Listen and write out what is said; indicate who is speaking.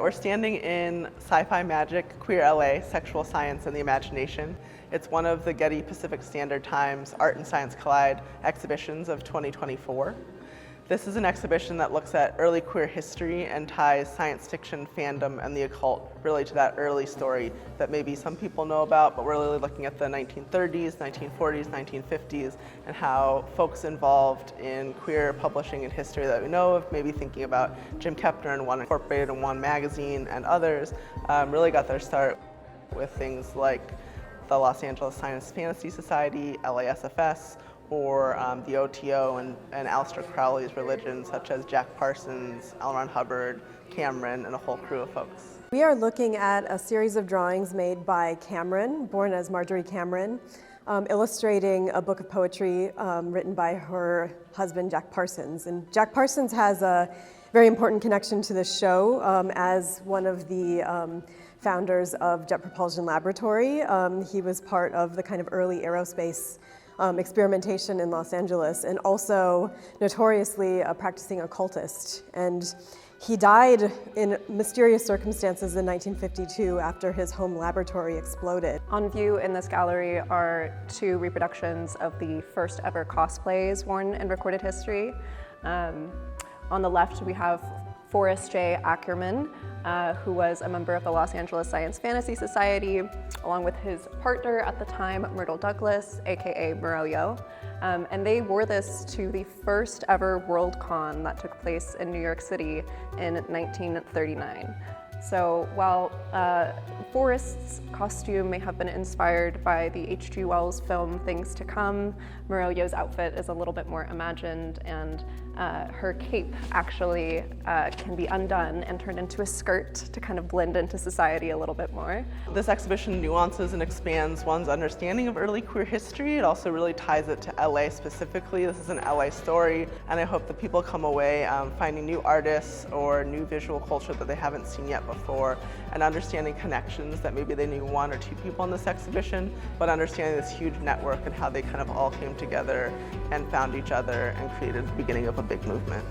Speaker 1: We're standing in Sci-Fi Magic, Queer LA, Sexual Science and the Imagination. It's one of the Getty Pacific Standard Times Art and Science Collide exhibitions of 2024. This is an exhibition that looks at early queer history and ties science fiction fandom and the occult really to that early story that maybe some people know about, but we're really looking at the 1930s, 1940s, 1950s, and how folks involved in queer publishing and history that we know of, maybe thinking about Jim Kepner and One Incorporated and One Magazine and others, really got their start with things like the Los Angeles Science Fantasy Society, LASFS, or the OTO and Aleister Crowley's religions, such as Jack Parsons, L. Ron Hubbard, Cameron, and a whole crew of folks.
Speaker 2: We are looking at a series of drawings made by Cameron, born as Marjorie Cameron, illustrating a book of poetry written by her husband, Jack Parsons. And Jack Parsons has a very important connection to this show as one of the founders of Jet Propulsion Laboratory. He was part of the kind of early aerospace experimentation in Los Angeles, and also notoriously a practicing occultist. And he died in mysterious circumstances in 1952 after his home laboratory exploded.
Speaker 3: On view in this gallery are two reproductions of the first ever cosplays worn in recorded history. On the left we have Forrest J. Ackerman, who was a member of the Los Angeles Science Fantasy Society, along with his partner at the time, Myrtle Douglas, aka Murillo. And they wore this to the first ever Worldcon that took place in New York City in 1939. So while Forrest's costume may have been inspired by the H.G. Wells film Things to Come, Murillo's outfit is a little bit more imagined, and her cape actually can be undone and turned into a skirt to kind of blend into society a little bit more.
Speaker 1: This exhibition nuances and expands one's understanding of early queer history. It also really ties it to LA specifically. This is an LA story, and I hope that people come away finding new artists or new visual culture that they haven't seen yet before, and understanding connections that maybe they knew one or two people in this exhibition, but understanding this huge network and how they kind of all came together and found each other and created the beginning of a big movement.